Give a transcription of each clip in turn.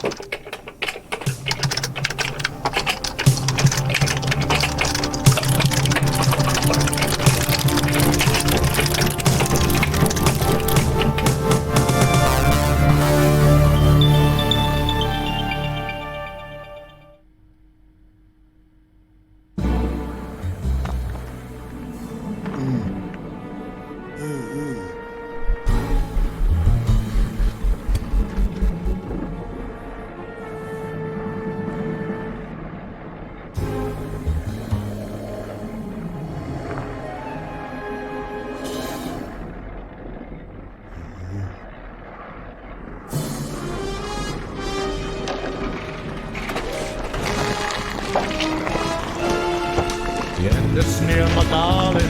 The end is near, my darling.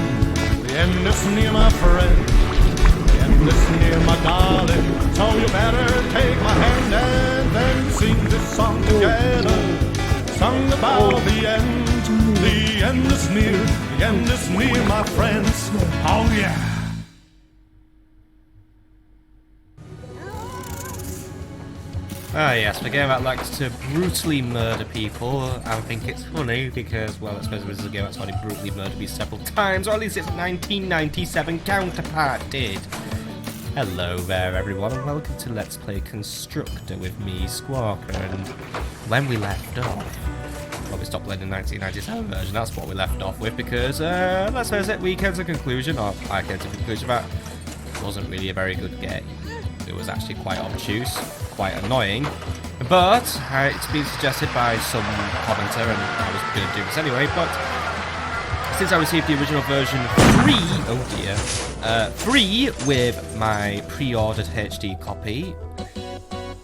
The end is near, my friend. The end is near, my darling. So you better take my hand and then sing this song together. Song about the end. The end is near. The end is near, my friends. Oh yeah. Ah yes, the game that likes to brutally murder people. I think it's funny because, well, I suppose this is a game that's already brutally murdered me several times, or at least its 1997 counterpart did. Hello there everyone, and welcome to Let's Play Constructor with me, Squawker, and when we left off, well, we stopped playing the 1997 version, that's what we left off with, because, let's face it, we came to the conclusion, or I came to the conclusion that it wasn't really a very good game. It was actually quite obtuse, quite annoying, but it's been suggested by some commenter, and I was going to do this anyway, but since I received the original version free with my pre-ordered HD copy,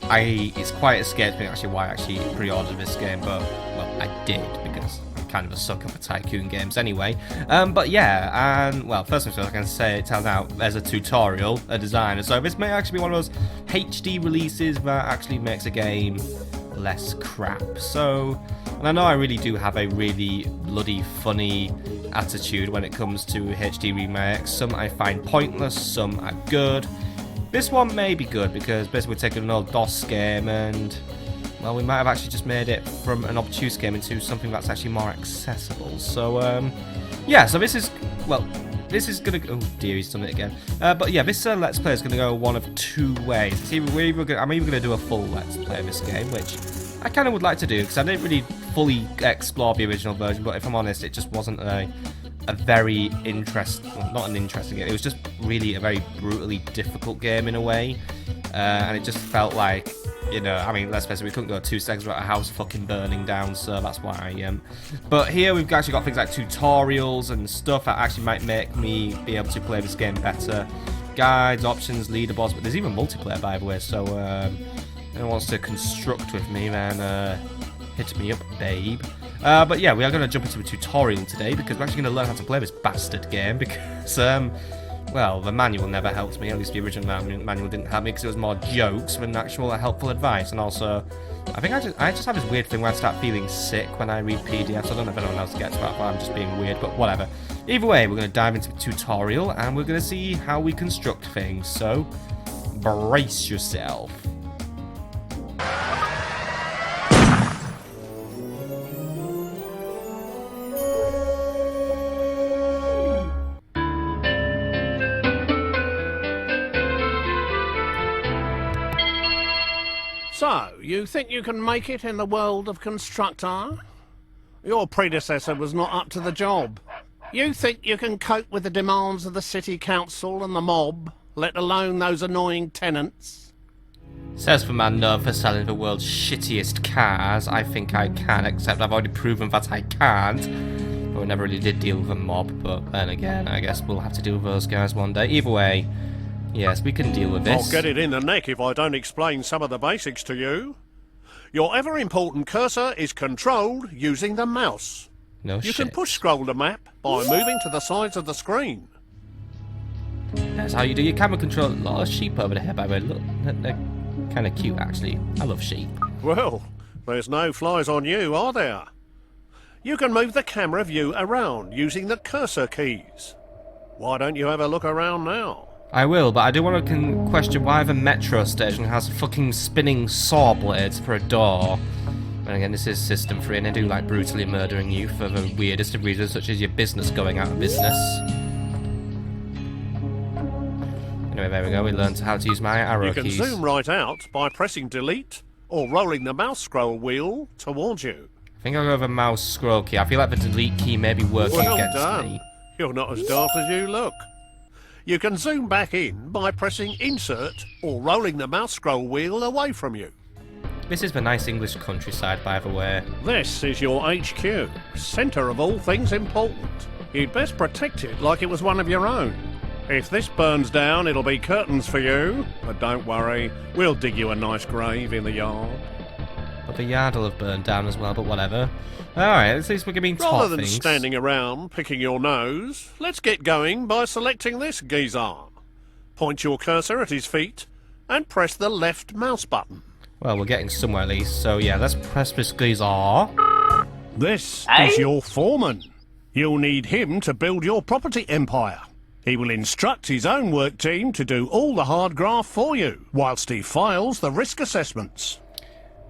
it's quite escaped me actually why I actually pre-ordered this game, but, well, I did, because I'm kind of a sucker for tycoon games anyway. But yeah, and, well, first things first, I can say, it turns out there's a tutorial, a designer, so this may actually be one of those HD releases that actually makes a game less crap. So, and I know I really do have a really bloody funny attitude when it comes to HD remakes. Some I find pointless, some are good. This one may be good because basically we're taking an old DOS game and, well, we might have actually just made it from an obtuse game into something that's actually more accessible. So, yeah, so this is, well, this is gonna go, oh dear, he's done it again. But yeah, this Let's Play is gonna go one of two ways. I'm either gonna do a full Let's Play of this game, which I kind of would like to do, because I didn't really fully explore the original version, but if I'm honest, it just wasn't a very interesting, well, not an interesting game, it was just really a very brutally difficult game in a way, and it just felt like, you know, I mean, let's face it, we couldn't go 2 seconds without a house fucking burning down, so that's why but here we've actually got things like tutorials and stuff that actually might make me be able to play this game better. Guides, options, leaderboards, but there's even multiplayer, by the way, so anyone wants to construct with me, then hit me up, babe. But yeah, we are going to jump into a tutorial today because we're actually going to learn how to play this bastard game because, well, the manual never helped me, at least the original manual didn't help me because it was more jokes than actual helpful advice, and also, I think I just have this weird thing where I start feeling sick when I read PDFs. I don't know if anyone else gets that, but I'm just being weird, but whatever. Either way, we're going to dive into the tutorial and we're going to see how we construct things, so brace yourself. So, you think you can make it in the world of Constructor? Your predecessor was not up to the job. You think you can cope with the demands of the city council and the mob, let alone those annoying tenants? Says the man known for selling the world's shittiest cars. I think I can, except I've already proven that I can't. But we never really did deal with a mob, but then again, I guess we'll have to deal with those guys one day. Either way, yes, we can deal with this. I'll get it in the neck if I don't explain some of the basics to you. Your ever-important cursor is controlled using the mouse. No You shit. can push-scroll the map by moving to the sides of the screen. That's how you do your camera control. A lot of sheep over there, by the way. Look, they're kind of cute, actually. I love sheep. Well, there's no flies on you, are there? You can move the camera view around using the cursor keys. Why don't you have a look around now? I will, but I do want to question why the metro station has fucking spinning saw blades for a door. And again, this is system free, and I do like brutally murdering you for the weirdest of reasons, such as your business going out of business. Anyway, there we go. We learned how to use my arrow keys. You can zoom right out by pressing delete or rolling the mouse scroll wheel towards you. I think I'll go with a mouse scroll key. I feel like the delete key may be working Well against done. me. You're not as daft as you look. You can zoom back in by pressing insert or rolling the mouse scroll wheel away from you. This is the nice English countryside, by the way. This is your HQ, centre of all things important. You'd best protect it like it was one of your own. If this burns down, it'll be curtains for you. But don't worry, we'll dig you a nice grave in the yard. But the yard will have burned down as well, but whatever. Alright, at least we're being taught Rather than things. standing around picking your nose, let's get going by selecting this geezer. Point your cursor at his feet and press the left mouse button. Well, we're getting somewhere at least, so yeah, let's press this geezer. This is your foreman. You'll need him to build your property empire. He will instruct his own work team to do all the hard graft for you, whilst he files the risk assessments.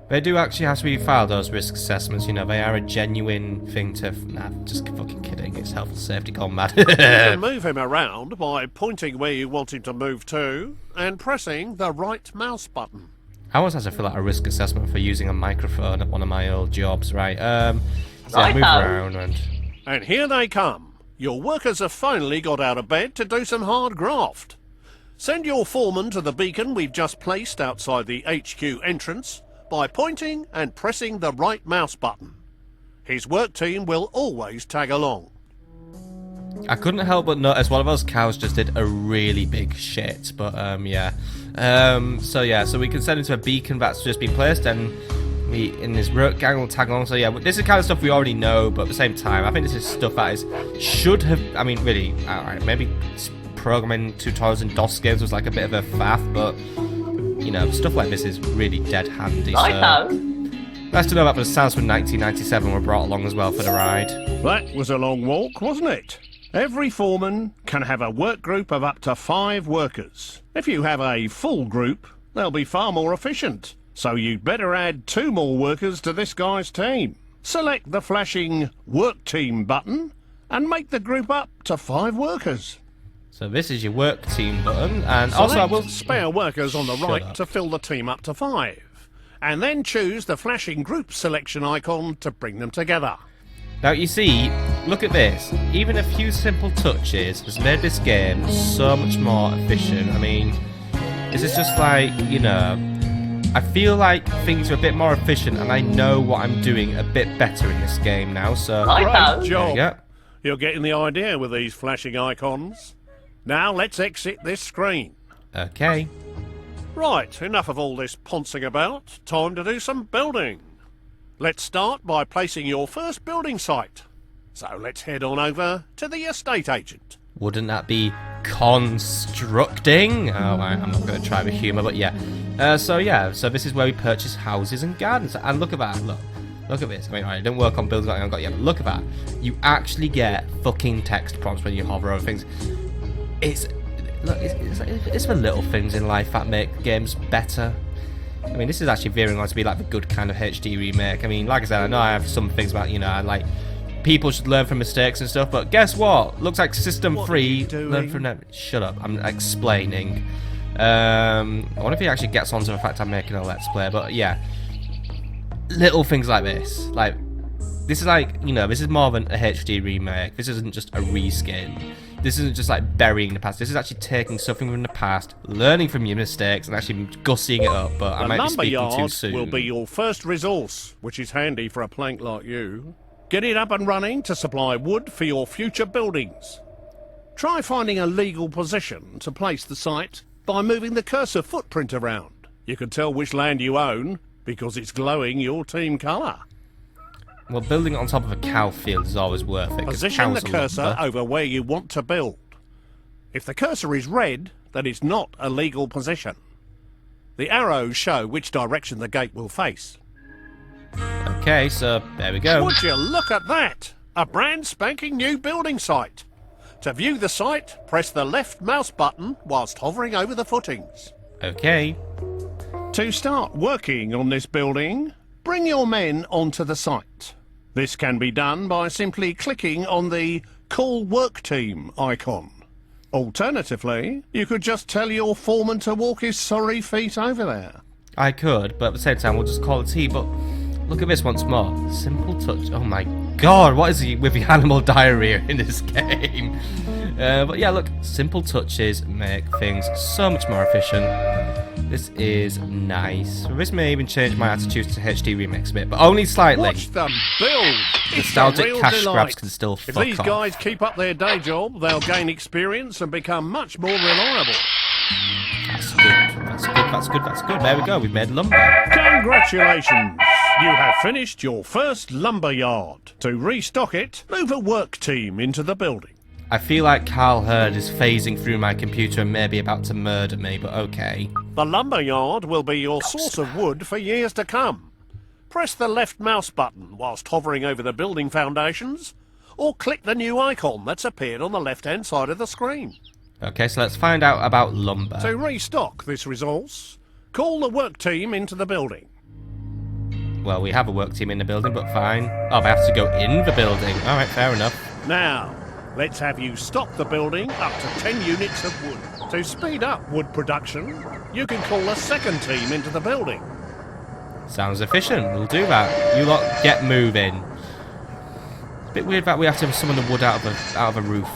They do actually have to be filed, those risk assessments, you know, they are a genuine thing to... Nah, just fucking kidding, it's health and safety gone mad. You can move him around by pointing where you want him to move to, and pressing the right mouse button. I always have to fill out a risk assessment for using a microphone at one of my old jobs, right? So yeah, move around and... And here they come. Your workers have finally got out of bed to do some hard graft. Send your foreman to the beacon we've just placed outside the HQ entrance by pointing and pressing the right mouse button. His work team will always tag along. I couldn't help but notice one of those cows just did a really big shit, but yeah. So we can send him to a beacon that's just been placed, and we in this work gang will tag along. So yeah, this is kind of stuff we already know, but at the same time, I think this is stuff that should have. I mean, really, alright, maybe programming tutorials in DOS games was like a bit of a faff, but you know, stuff like this is really dead handy. So nice to know that the sounds from 1997 were brought along as well for the ride. That was a long walk, wasn't it? Every foreman can have a work group of up to 5 workers. If you have a full group, they'll be far more efficient. So you'd better add 2 more workers to this guy's team. Select the flashing Work Team button and make the group up to 5 workers. So this is your work team button, and Select also I will... spare workers on the right up. to fill the team up to 5. And then choose the flashing group selection icon to bring them together. Now you see, look at this. Even a few simple touches has made this game so much more efficient. I mean, this is just like, you know, I feel like things are a bit more efficient and I know what I'm doing a bit better in this game now, so... Great There you job. go. You're getting the idea with these flashing icons. Now let's exit this screen. Okay. Right, enough of all this poncing about. Time to do some building. Let's start by placing your first building site. So let's head on over to the estate agent. Wouldn't that be constructing? Oh, I'm not going to try with humour, but yeah. So this is where we purchase houses and gardens. And look at that, look at this. I mean, I didn't work on buildings like I've got yet, but look at that. You actually get fucking text prompts when you hover over things. It's the little things in life that make games better. I mean, this is actually veering on to be like the good kind of HD remake. I mean, like I said, I know I have some things about, you know, like people should learn from mistakes and stuff, but guess what? Looks like system free. Learn from them. Shut up, I'm explaining. I wonder if he actually gets onto the fact I'm making a let's play, but yeah. Little things like this. Like, this is like, you know, this is more than a HD remake. This isn't just a reskin. This isn't just like burying the past. This is actually taking something from the past, learning from your mistakes, and actually gussying it up. But I might be speaking too soon. The lumberyard will be your first resource, which is handy for a plank like you. Get it up and running to supply wood for your future buildings. Try finding a legal position to place the site by moving the cursor footprint around. You can tell which land you own because it's glowing your team colour. Well, building on top of a cow field is always worth it. Position the cursor over where you want to build. If the cursor is red, then it's not a legal position. The arrows show which direction the gate will face. Okay, so there we go. Would you look at that? A brand spanking new building site. To view the site, press the left mouse button whilst hovering over the footings. Okay. To start working on this building, bring your men onto the site. This can be done by simply clicking on the Call Work Team icon. Alternatively, you could just tell your foreman to walk his sorry feet over there. I could, but at the same time, we'll just call it tea. But look at this once more. Simple touch. Oh my god, what is he with the animal diarrhea in this game? But yeah, look, simple touches make things so much more efficient. This is nice. This may even change my attitude to HD Remix a bit, but only slightly. Watch them build! Nostalgic cash grabs can still fuck off. If these guys keep up their day job, they'll gain experience and become much more reliable. That's good. That's good. That's good. That's good. There we go. We've made lumber. Congratulations! You have finished your first lumber yard. To restock it, move a work team into the building. I feel like Carl Hurd is phasing through my computer and maybe about to murder me, but okay. The lumber yard will be your source of wood for years to come. Press the left mouse button whilst hovering over the building foundations, or click the new icon that's appeared on the left-hand side of the screen. Okay, so let's find out about lumber. To restock this resource, call the work team into the building. Well, we have a work team in the building, but fine. Oh, they have to go in the building. Alright, fair enough. Now, let's have you stock the building up to 10 units of wood. To speed up wood production, you can call a second team into the building. Sounds efficient. We'll do that. You lot get moving. It's a bit weird that we have to summon the wood out of a roof.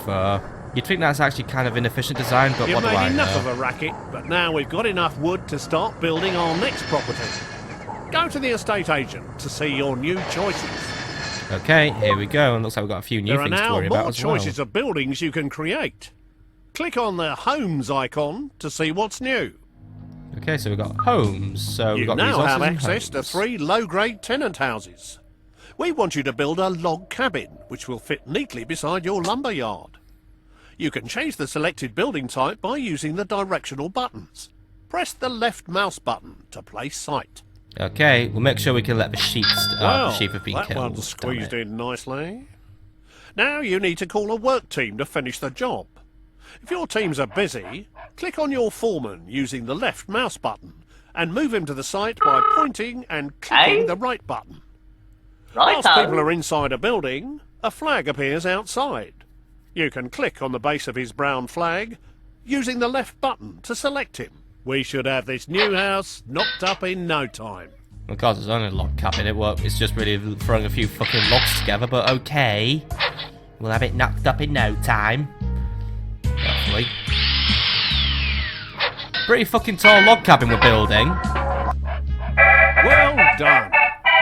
You'd think that's actually kind of inefficient design, but what do I know? You've made enough of a racket, but now we've got enough wood to start building our next property. Go to the estate agent to see your new choices. Okay, here we go. And looks like we've got a few new things to worry about as well. There are now more choices of buildings you can create. Click on the Homes icon to see what's new. Okay, so we've got homes. So we've You got now resources have and access to homes. 3 low-grade tenant houses. We want you to build a log cabin, which will fit neatly beside your lumber yard. You can change the selected building type by using the directional buttons. Press the left mouse button to place site. Okay, we'll make sure we can let the sheep the sheep have been that killed. one's squeezed in nicely. Now you need to call a work team to finish the job. If your teams are busy, click on your foreman using the left mouse button and move him to the site by pointing and clicking the right button. Whilst people are inside a building, a flag appears outside. You can click on the base of his brown flag using the left button to select him. We should have this new house knocked up in no time. Of course, it's only a log cabin. It's just really throwing a few fucking logs together, but okay. We'll have it knocked up in no time. Hopefully. Pretty fucking tall log cabin we're building. Well done.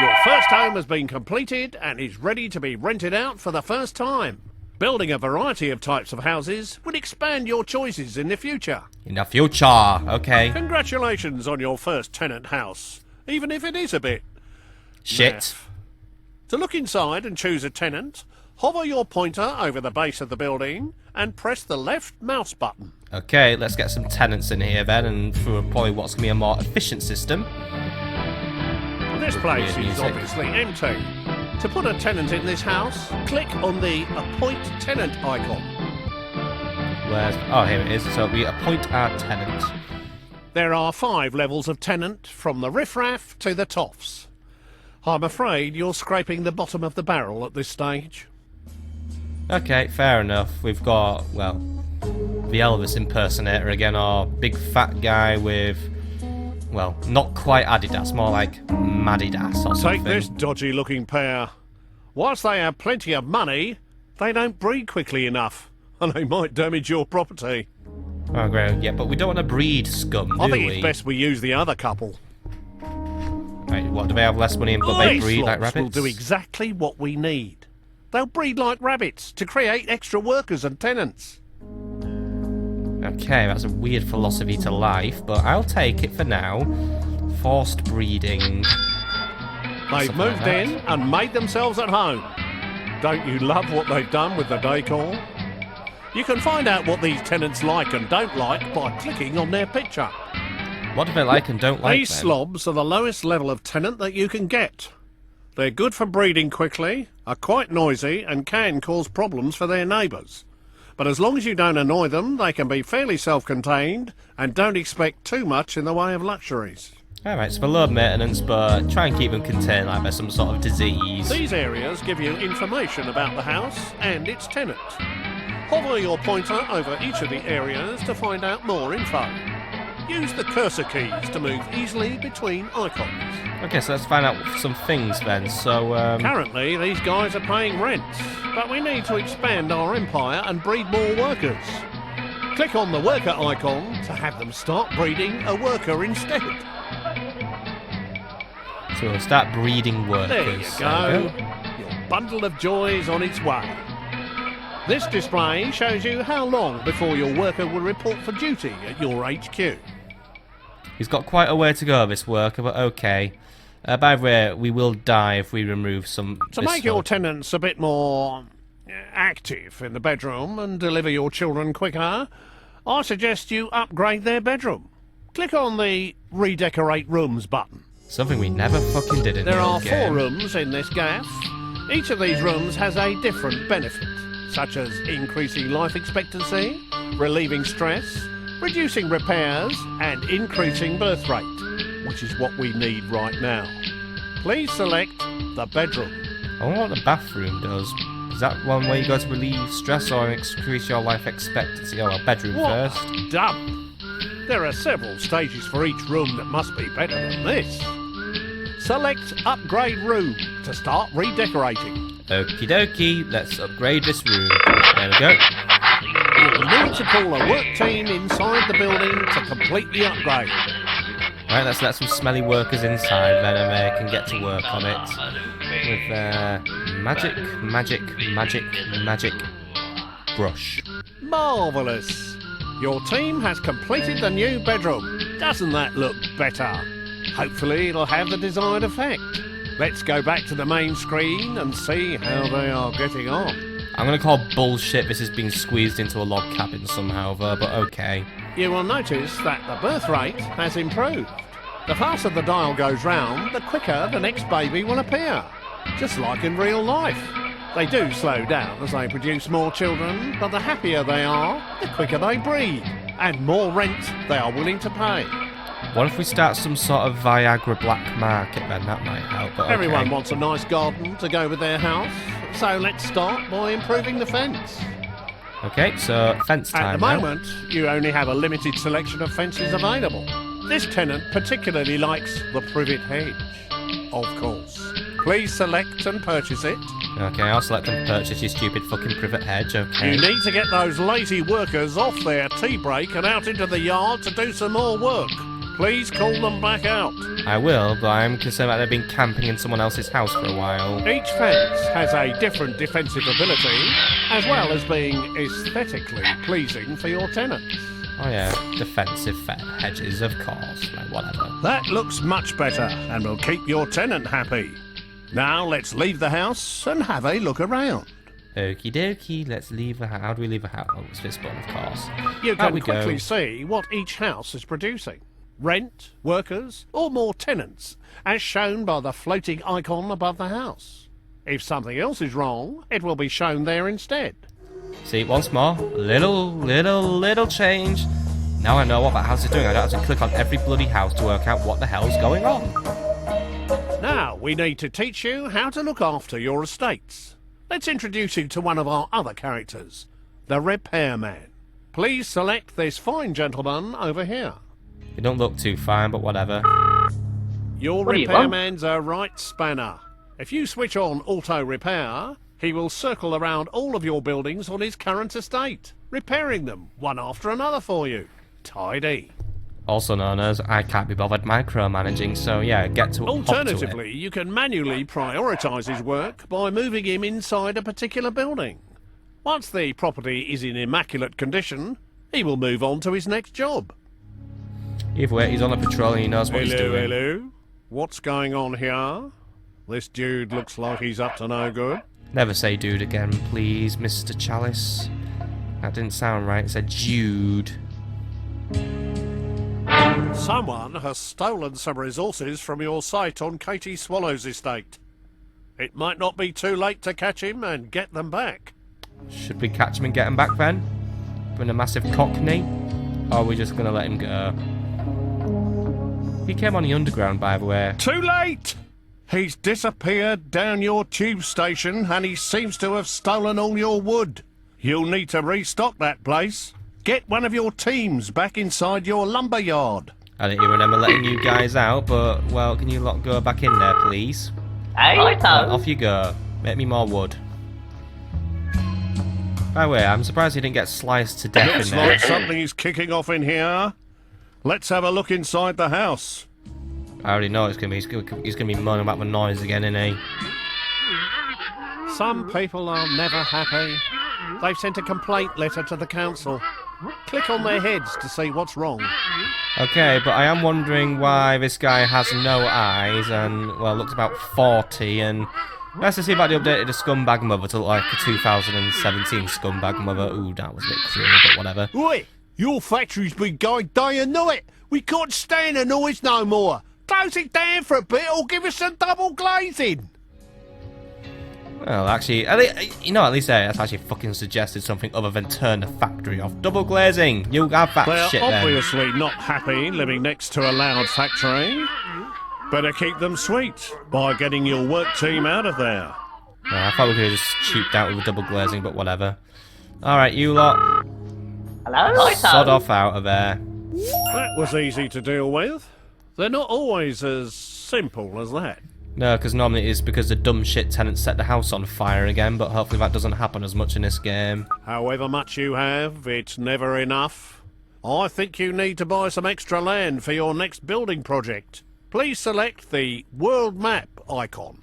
Your first home has been completed and is ready to be rented out for the first time. Building a variety of types of houses would expand your choices in the future. In the future, okay. Congratulations on your first tenant house, even if it is a bit Shit. naff. To look inside and choose a tenant, hover your pointer over the base of the building and press the left mouse button. Okay, let's get some tenants in here then, and through probably what's going to be a more efficient system. This place Weird is music. obviously empty. To put a tenant in this house, click on the Appoint Tenant icon. Oh, here it is. So we appoint our tenant. There are 5 levels of tenant, from the riffraff to the toffs. I'm afraid you're scraping the bottom of the barrel at this stage. Okay, fair enough. We've got, well, the Elvis impersonator again, our big fat guy with, well, not quite Adidas, more like Madidas or something. Take this dodgy-looking pair. Whilst they have plenty of money, they don't breed quickly enough, and they might damage your property. Oh, great. Yeah, but we don't want to breed scum, do I think we? it's best we use the other couple. Right, what, do they have less money but they These breed like lots rabbits? will do exactly what we need. They'll breed like rabbits to create extra workers and tenants. Okay, that's a weird philosophy to life, but I'll take it for now. Forced breeding. They've Something moved like that. in and made themselves at home. Don't you love what they've done with the decor? You can find out what these tenants like and don't like by clicking on their picture. What do they like and don't like These then? slobs are the lowest level of tenant that you can get. They're good for breeding quickly, are quite noisy and can cause problems for their neighbours. But as long as you don't annoy them, they can be fairly self-contained and don't expect too much in the way of luxuries. Alright, so for low maintenance, but try and keep them contained like by some sort of disease. These areas give you information about the house and its tenant. Hover your pointer over each of the areas to find out more info. Use the cursor keys to move easily between icons. Okay, so let's find out some things then. So, Currently, these guys are paying rents, but we need to expand our empire and breed more workers. Click on the worker icon to have them start breeding a worker instead. so we'll start breeding workers. There you go. Your bundle of joy is on its way. This display shows you how long before your worker will report for duty at your HQ. He's got quite a way to go, this worker, but okay. By the way, we will die if we remove some... To make your tenants a bit more active in the bedroom and deliver your children quicker, I suggest you upgrade their bedroom. Click on the Redecorate Rooms button. Something we never fucking did in the There are old 4 game. rooms in this gaff. Each of these rooms has a different benefit, such as increasing life expectancy, relieving stress, reducing repairs, and increasing birth rate, which is what we need right now. Please select the bedroom. I wonder what the bathroom does. Is that one where you go to relieve stress or increase your life expectancy? Oh, well, bedroom What first. dump! There are several stages for each room that must be better than this. Select Upgrade Room to start redecorating. Okie dokie, let's upgrade this room. There we go. You'll need to call a work team inside the building to complete the upgrade. Right, let's let some smelly workers inside then and they can get to work on it. With magic brush. Marvellous! Your team has completed the new bedroom. Doesn't that look better? Hopefully it'll have the desired effect. Let's go back to the main screen and see how they are getting on. I'm gonna call bullshit this is being squeezed into a log cabin somehow though, but okay. You will notice that the birth rate has improved. The faster the dial goes round, the quicker the next baby will appear. Just like in real life. They do slow down as they produce more children, but the happier they are, the quicker they breed, and more rent they are willing to pay. What if we start some sort of Viagra black market then? That might help, but okay. Everyone wants a nice garden to go with their house, so let's start by improving the fence. Okay, so fence time At the moment, you only have a limited selection of fences available. This tenant particularly likes the privet hedge, of course. Please select and purchase it. Okay, I'll select and purchase your stupid fucking privet hedge, okay. You need to get those lazy workers off their tea break and out into the yard to do some more work. Please call them back out. I will, but I'm concerned that they've been camping in someone else's house for a while. Each fence has a different defensive ability, as well as being aesthetically pleasing for your tenants. Oh yeah, defensive hedges, of course, like whatever. That looks much better and will keep your tenant happy. Now let's leave the house and have a look around. Okie dokie, let's leave the house. How do we leave the house? Oh, it's this button, of course. You Out can we quickly go. see what each house is producing. Rent, workers, or more tenants, as shown by the floating icon above the house. If something else is wrong, it will be shown there instead. See, once more, little change. Now I know what that house is doing. I don't have to click on every bloody house to work out what the hell's going on. Now, we need to teach you how to look after your estates. Let's introduce you to one of our other characters, the Repairman. Please select this fine gentleman over here. They don't look too fine, but whatever. Your What do you want? repairman's a right spanner. If you switch on auto repair, he will circle around all of your buildings on his current estate, repairing them one after another for you. Tidy. Also known as I can't be bothered micromanaging, so yeah, get to hop to it. Alternatively, you can manually prioritise his work by moving him inside a particular building. Once the property is in immaculate condition, he will move on to his next job. Either way, he's on a patrol and he knows what he's doing. Hello. What's going on here? This dude looks like he's up to no good. Never say dude again, please, Mr. Chalice. That didn't sound right. It said Jude. Someone has stolen some resources from your site on Katie Swallow's estate. It might not be too late to catch him and get them back. Should we catch him and get him back then? in a massive cockney? Or are we just gonna let him go? He came on the underground, by the way. Too late! He's disappeared down your tube station and he seems to have stolen all your wood. You'll need to restock that place. Get one of your teams back inside your lumber yard. I didn't even remember letting you guys out, but, well, can you lot go back in there, please? Right, Off you go. Make me more wood. By the way, I'm surprised he didn't get sliced to death Looks in there. like something's kicking off in here. Let's have a look inside the house. I already know it's gonna be. He's gonna be moaning about the noise again, isn't he? Some people are never happy. They've sent a complaint letter to the council. Click on their heads to see what's wrong. Okay, but I am wondering why this guy has no eyes and, well, looks about 40 and... Nice to see about the updated scumbag mother to look like a 2017 scumbag mother. Ooh, that was a bit cruel, but whatever. Oi! Your factory's been going day and night. We can't stand the noise no more. Close it down for a bit or give us some double glazing. Well, actually, you know, at least that's actually fucking suggested something other than turn the factory off. Double glazing! You have that They're shit then. obviously not happy living next to a loud factory. Better keep them sweet by getting your work team out of there. I thought we could have just cheaped out with the double glazing, but whatever. Alright, you lot. Hello? Sod off out of there. That was easy to deal with. They're not always as simple as that. No, because normally it is because the dumb shit tenants set the house on fire again, but hopefully that doesn't happen as much in this game. However much you have, it's never enough. I think you need to buy some extra land for your next building project. Please select the world map icon.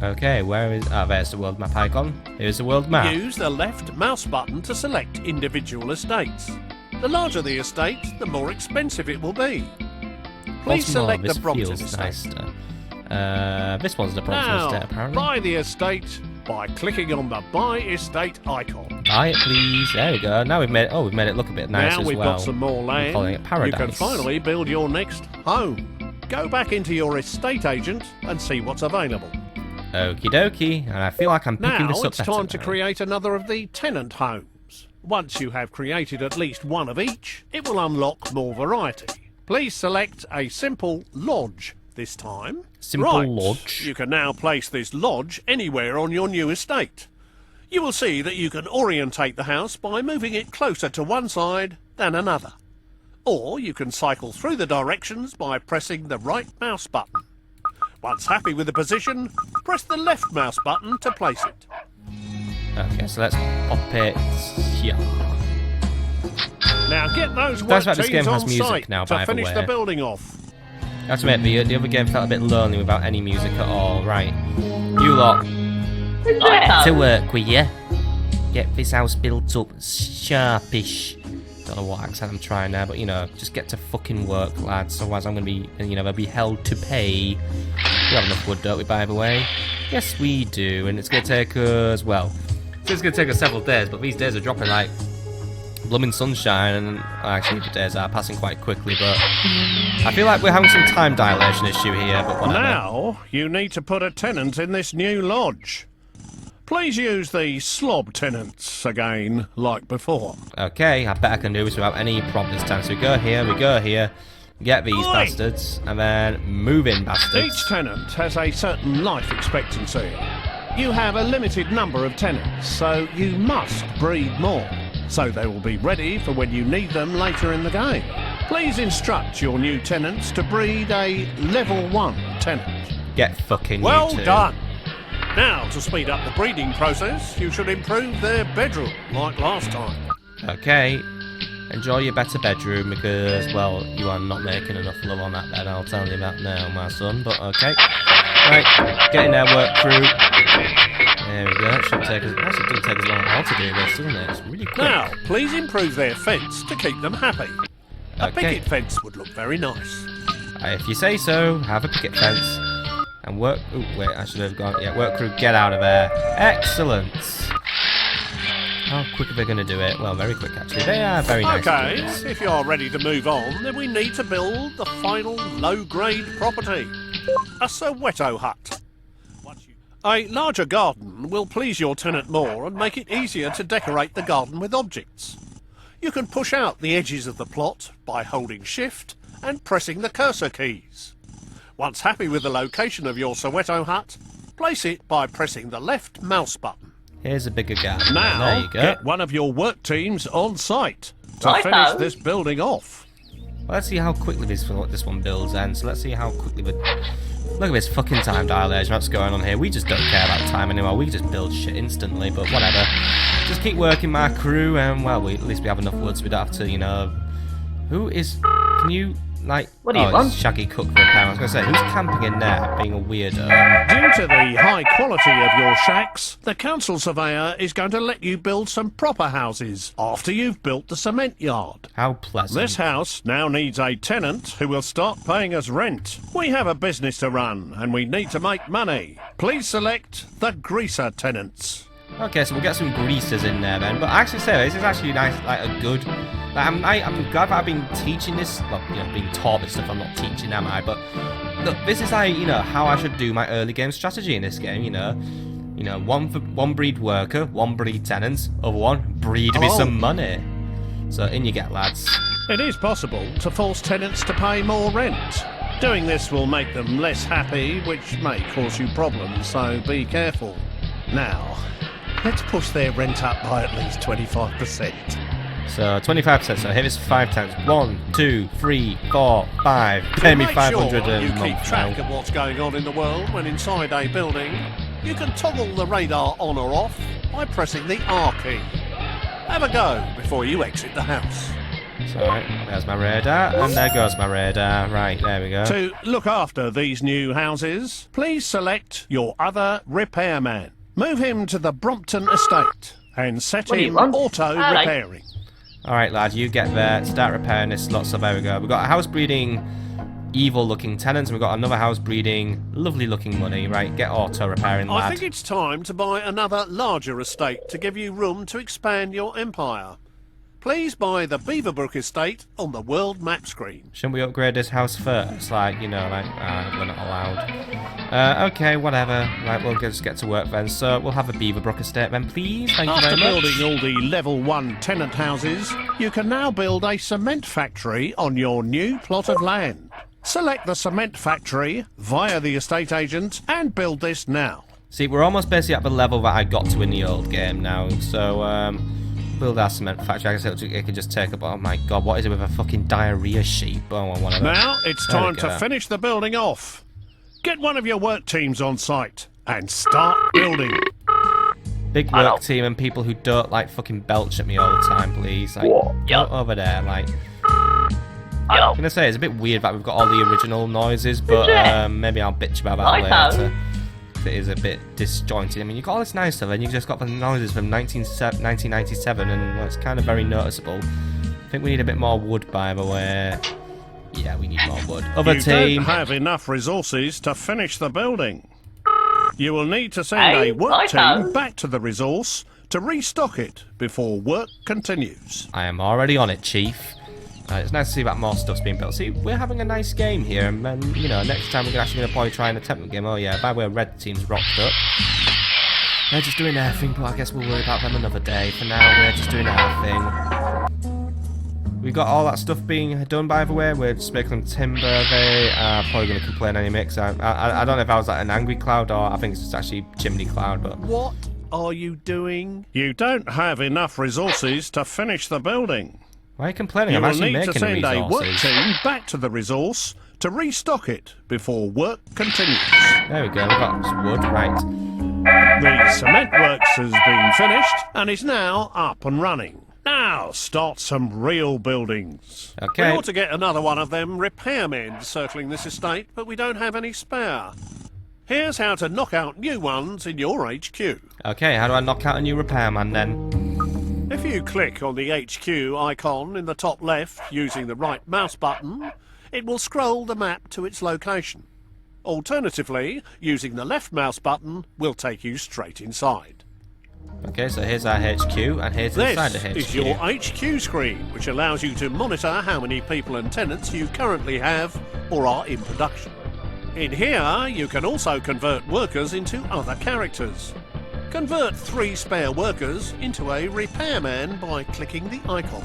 Okay, where is... Ah, there's the world map icon. Here's the world map. Use the left mouse button to select individual estates. The larger the estate, the more expensive it will be. Please What's more, select this the Brompton feels estate. nicer. This one's the Brompton Now, estate, apparently. buy the estate by clicking on the Buy Estate icon. Buy it, please. There we go. Now we've made it look a bit nicer Now as we've well. got some more I'm calling it land. paradise. You can finally build your next home. Go back into your estate agent and see what's available. Okie dokie. And I feel like I'm picking Now this up it's better time to now. create another of the tenant homes. Once you have created at least one of each, it will unlock more variety. Please select a simple lodge this time. Simple Right. lodge. You can now place this lodge anywhere on your new estate. You will see that you can orientate the house by moving it closer to one side than another. Or you can cycle through the directions by pressing the right mouse button. Once happy with the position, press the left mouse button to place it. Okay, so let's pop it here. Now get those work That's right, this teams game has on music site now, to by the finish way. the building off. I have to admit, the other game felt a bit lonely without any music at all. Right, you lot, to work with you. Get this house built up sharpish. Don't know what accent I'm trying there, but you know, just get to fucking work, lads. Otherwise, I'm gonna be, you know, they'll be held to pay. We have enough wood, don't we? By the way, yes, we do, and it's gonna take us it's gonna take us several days. But these days are dropping like blooming sunshine, and actually the days are passing quite quickly. But I feel like we're having some time dilation issue here. But whatever. Now you need to put a tenant in this new lodge. Please use the slob tenants again, like before. Okay, I bet I can do this without any problem this time. So we go here, get these Oi! bastards, and then move in, bastards. Each tenant has a certain life expectancy. You have a limited number of tenants, so you must breed more, so they will be ready for when you need them later in the game. Please instruct your new tenants to breed a level 1 tenant. Get fucking Well you two. done! Now, to speed up the breeding process, you should improve their bedroom, like last time. Okay, enjoy your better bedroom because, well, you are not making enough love on that bed. I'll tell you that now, my son. But okay, right, get in there, work crew. There we go. It shouldn't take us. Actually, it doesn't take us long at all to do this, doesn't it? It's really quick. Now, please improve their fence to keep them happy. A Okay. picket fence would look very nice. If you say so, have a picket fence. And work... Oh, wait, I should have gone... Yeah, work crew, get out of there. Excellent. How quick are they going to do it? Well, very quick, actually. They are very nice Okay, to do this. if you're ready to move on, then we need to build the final low-grade property. A Soweto hut. A larger garden will please your tenant more and make it easier to decorate the garden with objects. You can push out the edges of the plot by holding Shift and pressing the cursor keys. Once happy with the location of your Soweto hut, place it by pressing the left mouse button. Here's a bigger garden. There Now, you go. get one of your work teams on site to Righto. finish this building off. Well, let's see how quickly this one builds then. So let's see how quickly we... Look at this fucking time dilation. What's going on here? We just don't care about time anymore. We just build shit instantly, but whatever. Just keep working, my crew, and well, at least we have enough wood so we don't have to, you know... Who is... Can you, like... What do you it's want? Shaggy Cook for a pound. I was going to say, who's camping in there being a weirdo? Due to the high quality of your shacks, the council surveyor is going to let you build some proper houses after you've built the cement yard. How pleasant. This house now needs a tenant who will start paying us rent. We have a business to run and we need to make money. Please select the greaser tenants. Okay, so we'll get some greasers in there then. But I actually say this is actually nice, like a good. Like, I'm glad that I've been teaching this. Well, you know, being taught this stuff. I'm not teaching, am I? But look, this is like, you know, how I should do my early game strategy in this game. You know, one breed worker, one breed tenants, other one breed me some money. So in you get, lads. It is possible to force tenants to pay more rent. Doing this will make them less happy, which may cause you problems, so be careful. Now, let's push their rent up by at least 25%. So 25%. So here is 5 times. 1, 2, 3, 4, 5. Pay me 500 sure a you keep month track now. of what's going on in the world when inside a building. You can toggle the radar on or off by pressing the R key. Have a go before you exit the house. So right, there's my radar, and there goes my radar. Right, there we go. To look after these new houses, please select your other repairman. Move him to the Brompton estate and set What do you him want? auto-repairing. Alright, lad, you get there, start repairing this lot. So there we go. We've got a house breeding evil-looking tenants, and we've got another house breeding lovely-looking money. Right, get auto-repairing, lad. I think it's time to buy another larger estate to give you room to expand your empire. Please buy the Beaverbrook estate on the world map screen. Shouldn't we upgrade this house first? Like, you know, like, we're not allowed. Okay, whatever. Right, we'll just get to work then. So, we'll have a Beaverbrook estate then, please. Thank you After very much. building all the level 1 tenant houses, you can now build a cement factory on your new plot of land. Select the cement factory via the estate agent and build this now. See, we're almost basically at the level that I got to in the old game now. So, build our cement factory. I guess it could just take up... Oh my god, what is it with a fucking diarrhea sheep? Oh, one of those. Now it's There we time to go. finish the building off. Get one of your work teams on site and start building. Big work team and people who don't, like, fucking belch at me all the time, please. Like, go Yup. over there, like... I'm gonna say, it's a bit weird that we've got all the original noises, but maybe I'll bitch about that later. It is a bit disjointed. I mean, you've got all this nice stuff, and you've just got the noises from 1997, and well, it's kind of very noticeable. I think we need a bit more wood, by the way. Yeah, we need more wood. Other You team. don't have enough resources to finish the building. You will need to send Hey, a work righto. team back to the resource to restock it before work continues. I am already on it, Chief. It's nice to see that more stuff's being built. See, we're having a nice game here, and then, you know, next time we're actually going to probably try and attempt the game. Oh, yeah, by the way, red team's rocked up. They're just doing their thing, but I guess we'll worry about them another day. For now, we're just doing our thing. We got all that stuff being done, by the way. We're just making them timber. They are probably going to complain any mix. I don't know if I was like an angry cloud, or I think it's just actually chimney cloud, but... What are you doing? You don't have enough resources to finish the building. Why are you complaining? You I'm will actually need to making send a work resources. team back to the resource to restock it before work continues. There we go, we've got some wood, right. The cement works has been finished and is now up and running. Now start some real buildings. Okay. We ought to get another one of them repairmen circling this estate, but we don't have any spare. Here's how to knock out new ones in your HQ. Okay, how do I knock out a new repairman then? If you click on the HQ icon in the top left using the right mouse button, it will scroll the map to its location. Alternatively, using the left mouse button will take you straight inside. Okay, so here's our HQ, and here's inside the This HQ. is your HQ screen, which allows you to monitor how many people and tenants you currently have or are in production. In here, you can also convert workers into other characters. Convert 3 spare workers into a repairman by clicking the icon.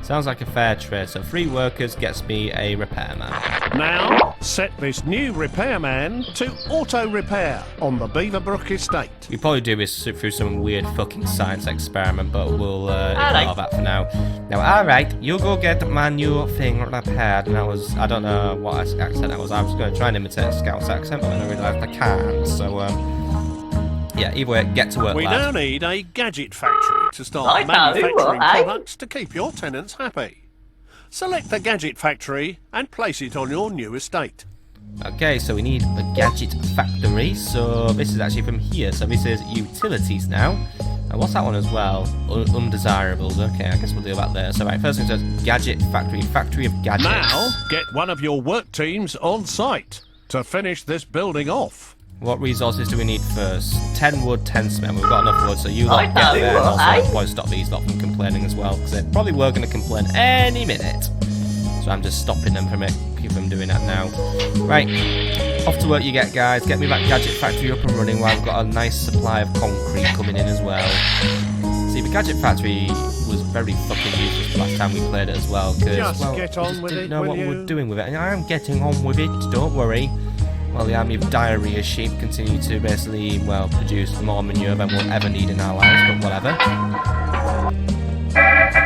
Sounds like a fair trade. So 3 workers gets me a repairman. Now, set this new repairman to auto-repair on the Beaverbrook estate. We probably do this through some weird fucking science experiment, but we'll ignore that for now. Now, alright, you go get my new thing repaired. And I don't know what accent that was. I was going to try and imitate a Scout's accent, but then I realised I can't. So, yeah, either way, get to work, We lad. now need a gadget factory to start Right, manufacturing eh? products to keep your tenants happy. Select the gadget factory and place it on your new estate. Okay, so we need a gadget factory. So this is actually from here. So this is utilities now. And what's that one as well? Undesirables. Okay, I guess we'll do that there. So right, first thing says gadget factory, factory of gadgets. Now, get one of your work teams on site to finish this building off. What resources do we need first? 10 wood, 10 cement. We've got enough wood, so you lot I get there. And know, also, eh? probably stop these lot from complaining as well, because they probably were going to complain any minute. So I'm just stopping them from doing that now. Right, off to work you get, guys. Get me that gadget factory up and running while I've got a nice supply of concrete coming in as well. See, the gadget factory was very fucking useless last time we played it as well, because Just get on with didn't it, know will what we you? were doing with it, and I am getting on with it. Don't worry. While the army of diarrhea sheep continue to basically, well, produce more manure than we'll ever need in our lives, but whatever.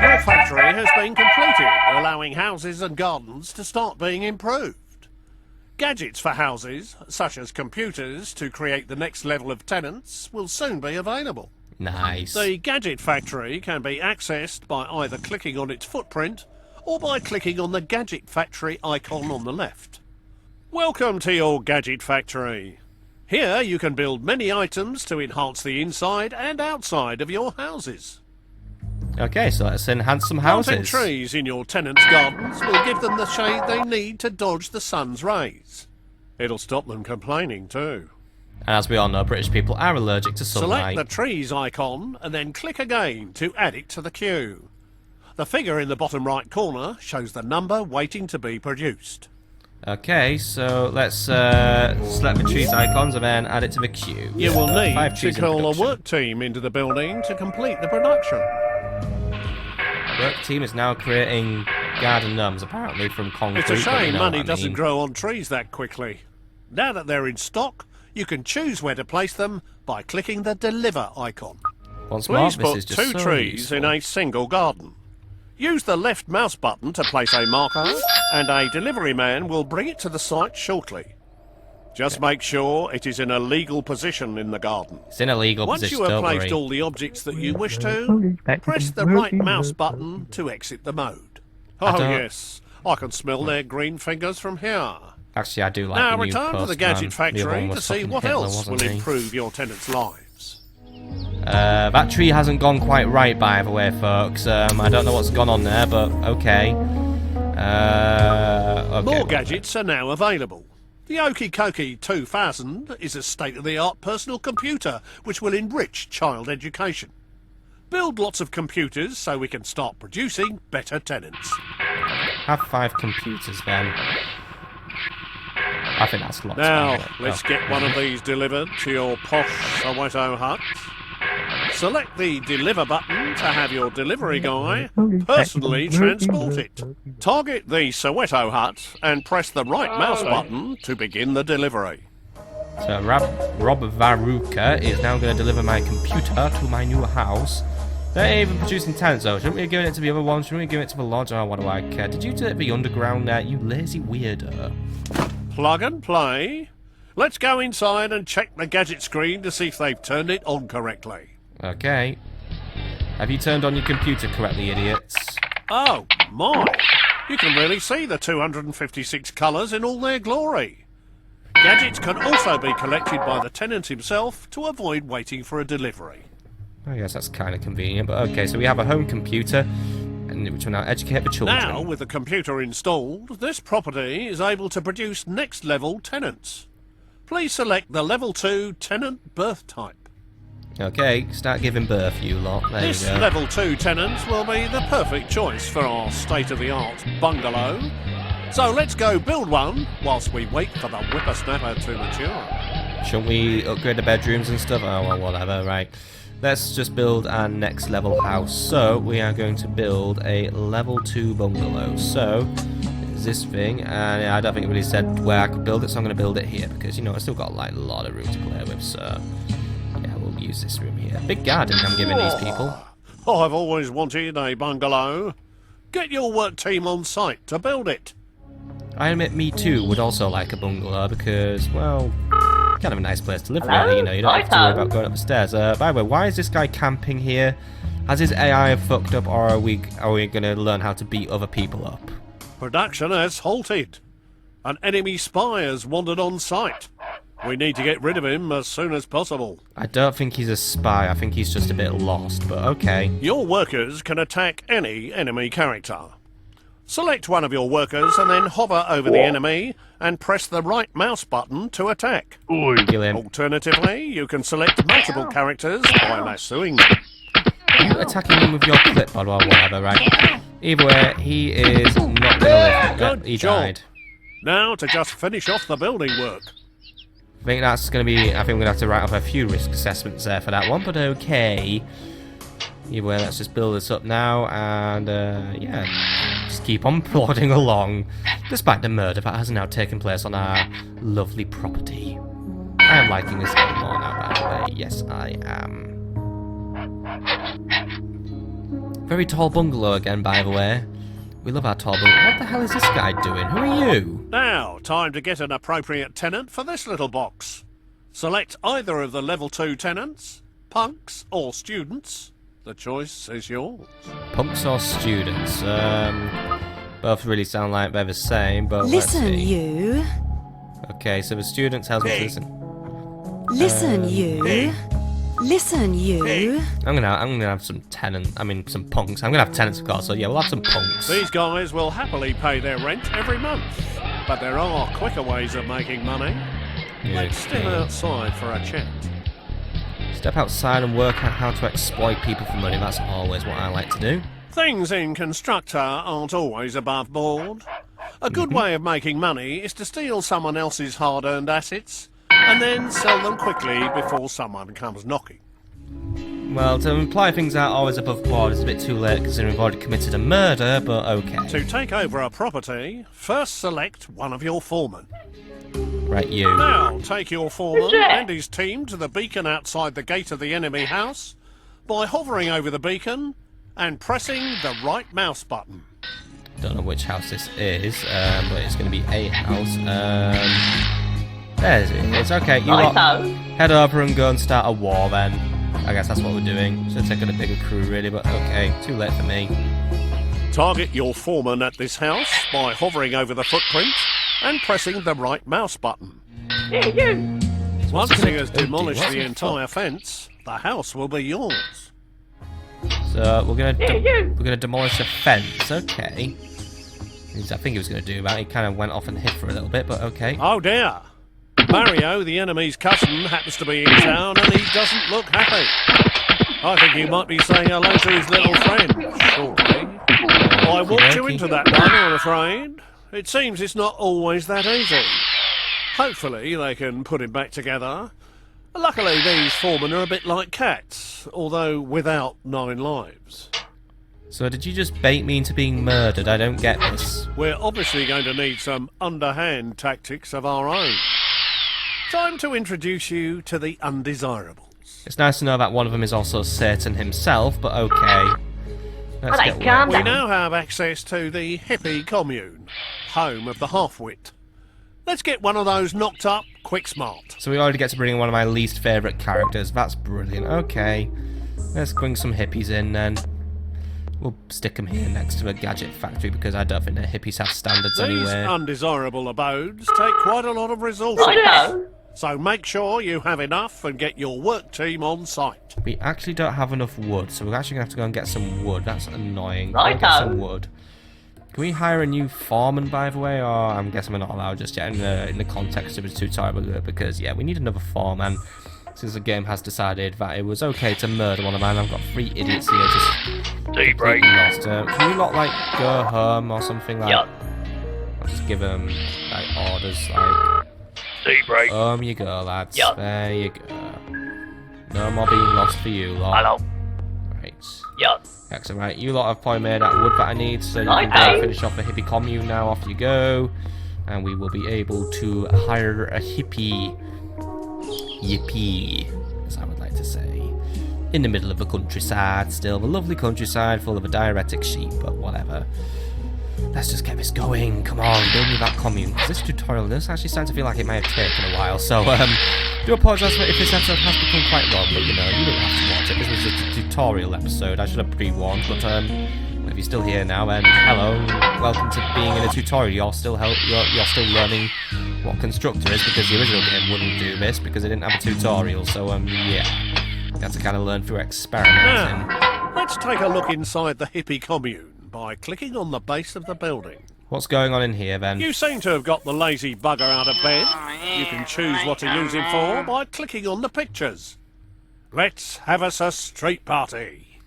Your factory has been completed, allowing houses and gardens to start being improved. Gadgets for houses, such as computers to create the next level of tenants, will soon be available. Nice. The gadget factory can be accessed by either clicking on its footprint or by clicking on the gadget factory icon on the left. Welcome to your gadget factory. Here you can build many items to enhance the inside and outside of your houses. Okay, so let's enhance some Planting houses. trees in your tenants' gardens will give them the shade they need to dodge the sun's rays. It'll stop them complaining too. And as we all know, British people are allergic to sunlight. Select the trees icon and then click again to add it to the queue. The figure in the bottom right corner shows the number waiting to be produced. Okay, so let's select the trees icons and then add it to the queue. You will Got need 5 to trees in call a production. work team into the building to complete the production. Work team is now creating garden gnomes, apparently, from concrete. It's a but you shame know money what I doesn't mean. grow on trees that quickly. Now that they're in stock, you can choose where to place them by clicking the Deliver icon. Once more, Please this put is just 2 so trees useful. in a single garden. Use the left mouse button to place a marker, and a delivery man will bring it to the site shortly. Just make sure it is in a legal position in the garden. It's in a legal Once position, you have don't placed worry. all the objects that you wish to, press the right mouse button to exit the mode. Oh don't- yes, I can smell their green fingers from here. Actually, I do like Now the new return to the postman. gadget The other factory one to was see fucking what Hitler, else will wasn't he? improve your tenants' lives. That tree hasn't gone quite right, by the way, folks. I don't know what's gone on there, but okay. Okay. More gadgets are now available. The Okie Kokie 2000 is a state-of-the-art personal computer which will enrich child education. Build lots of computers so we can start producing better tenants. Have 5 computers, then. I think that's lots. Now, by the way. let's Oh. get one of these delivered to your posh Soweto hut. Select the Deliver button to have your delivery guy personally transport it. Target the Soweto hut and press the right mouse button to begin the delivery. So Rob Varuka is now going to deliver my computer to my new house. They're even producing tenants though. Shouldn't we have given it to the other one? Shouldn't we give it to the lodge? Oh, what do I care? Did you do it the underground there, you lazy weirdo? Plug and play. Let's go inside and check the gadget screen to see if they've turned it on correctly. Okay. Have you turned on your computer correctly, idiots? Oh, my. You can really see the 256 colours in all their glory. Gadgets can also be collected by the tenant himself to avoid waiting for a delivery. I guess that's kind of convenient, but okay, so we have a home computer, and which will now educate the children. Now, with the computer installed, this property is able to produce next-level tenants. Please select the Level 2 tenant birth type. Okay, start giving birth, you lot. There This you go. Level 2 tenant will be the perfect choice for our state-of-the-art bungalow. So let's go build one whilst we wait for the whippersnapper to mature. Shouldn't we upgrade the bedrooms and stuff? Oh, well, whatever, right. Let's just build our next level house. So, we are going to build a level 2 bungalow. So, it's this thing, and I don't think it really said where I could build it, so I'm going to build it here, because, you know, I still got, like, a lot of room to play with, so... yeah, we'll use this room here. Big garden I'm giving these people. I've always wanted a bungalow. Get your work team on site to build it. I admit me too would also like a bungalow because, well, kind of a nice place to live really, you know, you don't have to worry about going up the stairs. By the way, why is this guy camping here? Has his AI fucked up, or are we going to learn how to beat other people up? Production has halted. An enemy spy has wandered on site. We need to get rid of him as soon as possible. I don't think he's a spy, I think he's just a bit lost, but okay. Your workers can attack any enemy character. Select one of your workers and then hover over the enemy and press the right mouse button to attack. Kill him. Alternatively, you can select multiple characters by lassoing them. Are you attacking him with your clipboard or whatever, right? Either way, he is not gonna live. He died. Now to just finish off the building work. I think that's going to be... I think we're going to have to write off a few risk assessments there for that one, but okay. Either way, let's just build this up now, and, yeah, just keep on plodding along, despite the murder that has now taken place on our lovely property. I am liking this game more now, by the way. Yes, I am. Very tall bungalow again, by the way. We love our tall bungalow. What the hell is this guy doing? Who are you? Now, time to get an appropriate tenant for this little box. Select either of the level 2 tenants, punks or students. The choice is yours. Punks or students? Both really sound like they're the same, but Listen, let's see. you. Okay, so the student tells me to listen. Listen, you. Listen, you. I'm gonna have some some punks. I'm gonna have tenants, of course. So yeah, we'll have some punks. These guys will happily pay their rent every month. But there are quicker ways of making money. Let's step outside for a chat. Step outside and work out how to exploit people for money. That's always what I like to do. Things in Constructor aren't always above board. A good way of making money is to steal someone else's hard-earned assets and then sell them quickly before someone comes knocking. Well, to imply things are always above board is a bit too late considering we've already committed a murder, but okay. To take over a property, first select one of your foremen. Right, you. Now, take your foreman and his team to the beacon outside the gate of the enemy house by hovering over the beacon and pressing the right mouse button. Don't know which house this is, but it's going to be a house. There's it. It's okay. You lot head over and go and start a war then. I guess that's what we're doing. Should have taken a bigger crew really, but okay. Too late for me. Target your foreman at this house by hovering over the footprint and pressing the right mouse button. Once he has demolished the entire fence, the house will be yours. So we're gonna demolish a fence. Okay. I think he was gonna do that. He kind of went off and hid for a little bit, but okay. Oh dear! Mario, the enemy's cousin, happens to be in town and he doesn't look happy. I think he might be saying hello to his little friend shortly. I walked you into that one, I'm afraid. It seems it's not always that easy. Hopefully they can put him back together. Luckily these foremen are a bit like cats, although without 9 lives. So did you just bait me into being murdered? I don't get this. We're obviously going to need some underhand tactics of our own. Time to introduce you to the undesirables. It's nice to know that one of them is also Satan himself, but okay. Let's get working. We now have access to the hippie commune, home of the half-wit. Let's get one of those knocked up quick smart. So we already get to bring in one of my least favourite characters. That's brilliant. Okay. Let's bring some hippies in then. We'll stick them here next to a gadget factory because I don't think the hippies have standards These anyway. undesirable abodes take quite a lot of resources. So make sure you have enough and get your work team on site. We actually don't have enough wood, so we're actually going to have to go and get some wood. That's annoying. Go get some wood. Can we hire a new foreman, by the way, or I'm guessing we're not allowed just yet in the context of this tutorial, because, yeah, we need another foreman, since the game has decided that it was okay to murder one of mine. I've got 3 idiots here just completely lost. Can you lot, like, go home or something like... I'll just give them, like, orders, like... Daybreak. You go, lads. Yup. There you go. No more being lost for you lot. Hello. Right. Yup. Excellent, right. You lot have probably made that wood that I need, so you can go Okay. and finish off the hippie commune now. Off you go. And we will be able to hire a hippie. Yippee, as I would like to say. In the middle of the countryside, still. The lovely countryside full of a diuretic sheep, but whatever. Let's just get this going. Come on, build me that commune. 'Cause this tutorial does actually start to feel like it may have taken a while. So, do apologise if this episode has become quite long, but you know, you don't have to watch it. This was a tutorial episode. I should have pre-warned, but if you're still here now, then hello, welcome to being in a tutorial. You're still learning what Constructor is, because the original game wouldn't do this because it didn't have a tutorial. So, yeah, you have to kind of learn through experimenting. Now, let's take a look inside the hippie commune by clicking on the base of the building. What's going on in here then? You seem to have got the lazy bugger out of bed. You can choose what to use him for by clicking on the pictures. Let's have us a street party.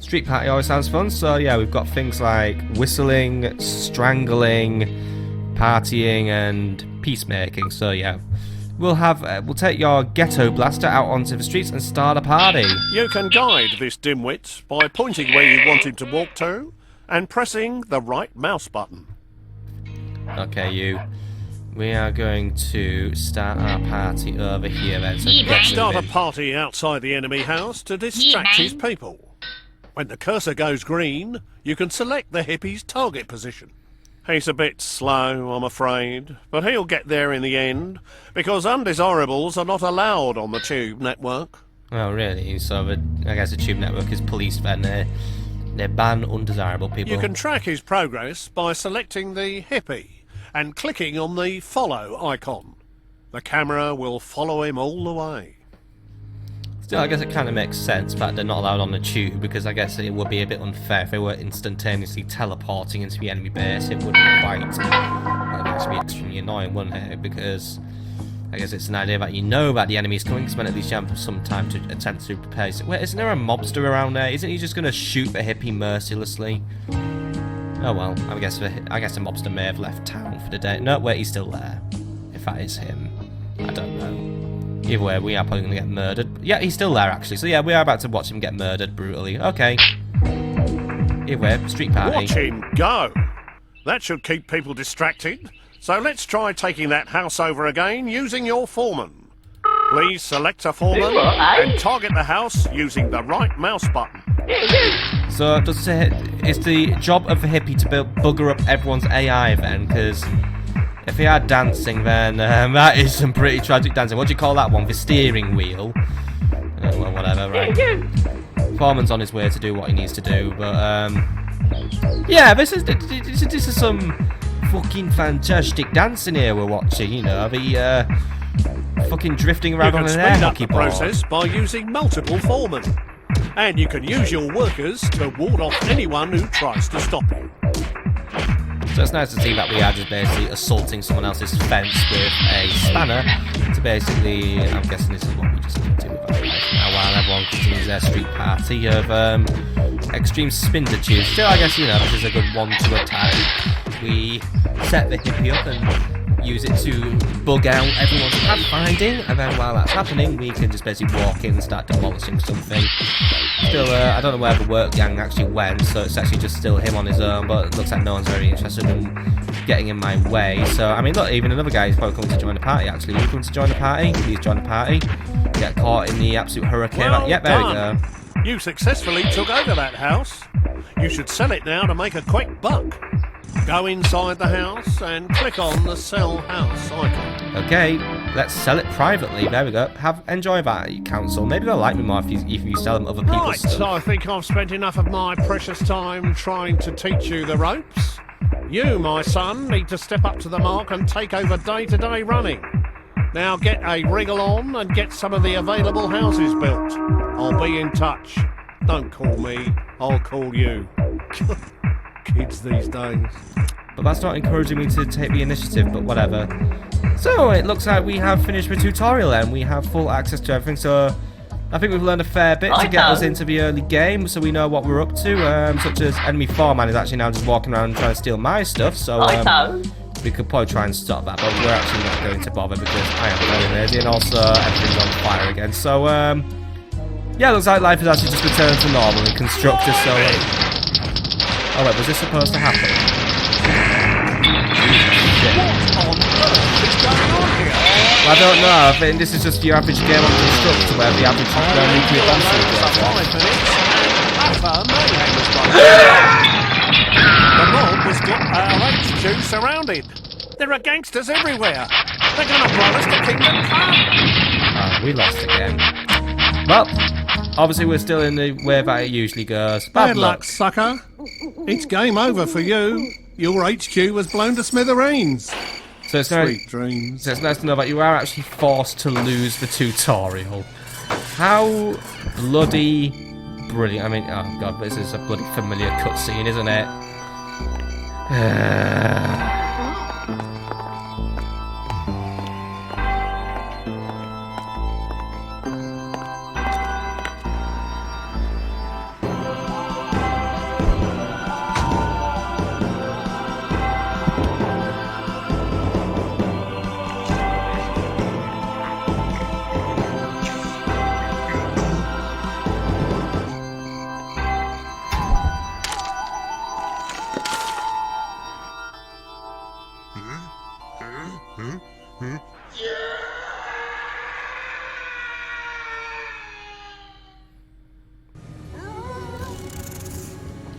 Street party always sounds fun, so yeah, we've got things like whistling, strangling, partying, and peacemaking. So yeah, we'll take your ghetto blaster out onto the streets and start a party. You can guide this dimwit by pointing where you want him to walk to and pressing the right mouse button. Okay, we are going to start our party over here then. So Yeah, get Let's start a moving. party outside the enemy house to distract Yeah, his people. When the cursor goes green, you can select the hippie's target position. He's a bit slow, I'm afraid, but he'll get there in the end, because undesirables are not allowed on the Tube network. Oh really? So I guess the Tube network is policed then. They ban undesirable people. You can track his progress by selecting the hippie and clicking on the follow icon. The camera will follow him all the way. Still, I guess it kind of makes sense that they're not allowed on the tube, because I guess it would be a bit unfair if they were instantaneously teleporting into the enemy base. It would be quite, well, it'd actually be extremely annoying, wouldn't it? Because I guess it's an idea that you know that the enemy's coming, so then at least you have some time to attempt to prepare. Wait, isn't there a mobster around there? Isn't he just going to shoot the hippie mercilessly? Oh well, I guess the mobster may have left town for the day. No, wait, he's still there. If that is him, I don't know. Either way, we are probably going to get murdered. Yeah, he's still there actually. So yeah, we are about to watch him get murdered brutally. Okay. Either way, street party. Watch him go! That should keep people distracted. So let's try taking that house over again using your foreman. Please select a foreman and target the house using the right mouse button. So does it say it's the job of the hippie to bugger up everyone's AI then? Because if they are dancing, then that is some pretty tragic dancing. What do you call that one? The steering wheel. Well, whatever, right? Foreman's on his way to do what he needs to do, but yeah, this is some fucking fantastic dancing here we're watching. You know, the fucking drifting You around on can an air speed up hockey the ball. process by using multiple foremen. And you can use your workers to ward off anyone who tries to stop you. So it's nice to see that we are just basically assaulting someone else's fence with a spanner to basically, I'm guessing this is what we just need to do with our life now while everyone continues their street party of extreme spinditude. Still, I guess, you know, this is a good one to attack. We set the hippie up and use it to bug out everyone's pathfinding, and then while that's happening, we can just basically walk in and start demolishing something. Still, I don't know where the work gang actually went, so it's actually just still him on his own, but it looks like no one's very interested in getting in my way. So, I mean, look, even another guy is probably coming to join the party, actually. You coming to join the party? Please join the party. Get caught in the absolute hurricane. Well Yep, there done. we go. You successfully took over that house. You should sell it now to make a quick buck. Go inside the house and click on the sell house icon. Okay, let's sell it privately. There we go. Enjoy that, council. Maybe they'll like me more if you sell them other people's Right, stuff. I think I've spent enough of my precious time trying to teach you the ropes. You, my son, need to step up to the mark and take over day-to-day running. Now get a wriggle on and get some of the available houses built. I'll be in touch. Don't call me, I'll call you. Kids these days. But that's not encouraging me to take the initiative, but whatever. So, it looks like we have finished the tutorial and we have full access to everything, so I think we've learned a fair bit to get us into the early game, so we know what we're up to, such as enemy foreman is actually now just walking around and trying to steal my stuff, so we could probably try and stop that, but we're actually not going to bother because I am very lazy, and also everything's on fire again. So, yeah, looks like life has actually just returned to normal in Constructor, so... oh wait, was this supposed to happen? What on earth is going on here? Well, I don't know, I think this is just your average game on Constructor, where the average nuclear bombs will go off. 5 minutes, and utter mayhem has gone. The mob has got our HQ surrounded. There are gangsters everywhere. They're going to blow us to Kingdom Come. Oh, we lost again. Well, obviously we're still in the way that it usually goes. Bad luck, sucker. It's game over for you. Your HQ was blown to smithereens. So it's nice, Sweet dreams. so it's nice to know that you are actually forced to lose the tutorial. How bloody brilliant. I mean, oh god, this is a bloody familiar cutscene, isn't it?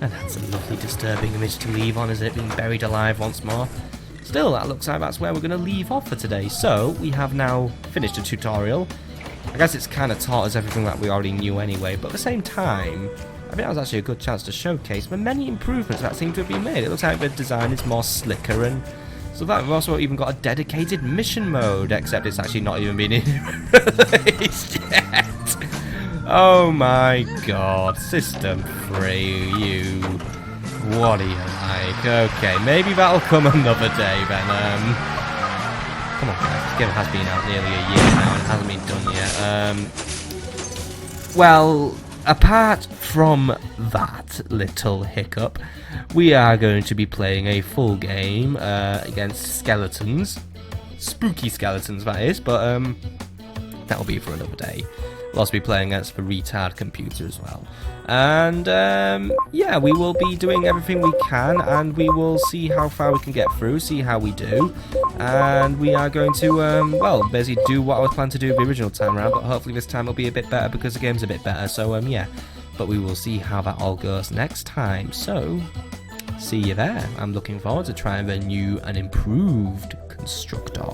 And that's a lovely disturbing image to leave on, is it, being buried alive once more. Still, that looks like that's where we're going to leave off for today. So, we have now finished the tutorial. I guess it's kind of taught us everything that we already knew anyway, but at the same time, I think that was actually a good chance to showcase the many improvements that seem to have been made. It looks like the design is more slicker, and so that we've also even got a dedicated mission mode, except it's actually not even been released yet. Oh my god, System 3, you... what are you like? Okay, maybe that'll come another day then. Come on guys, this game has been out nearly a year now and it hasn't been done yet. Well, apart from that little hiccup, we are going to be playing a full game against skeletons. Spooky skeletons, that is, but that'll be for another day. We'll also be playing against the retard computer as well. And yeah, we will be doing everything we can, and we will see how far we can get through, see how we do. And we are going to, well, basically do what I was planning to do the original time around, but hopefully this time it'll be a bit better because the game's a bit better. So yeah, but we will see how that all goes next time. So, see you there. I'm looking forward to trying the new and improved Constructor.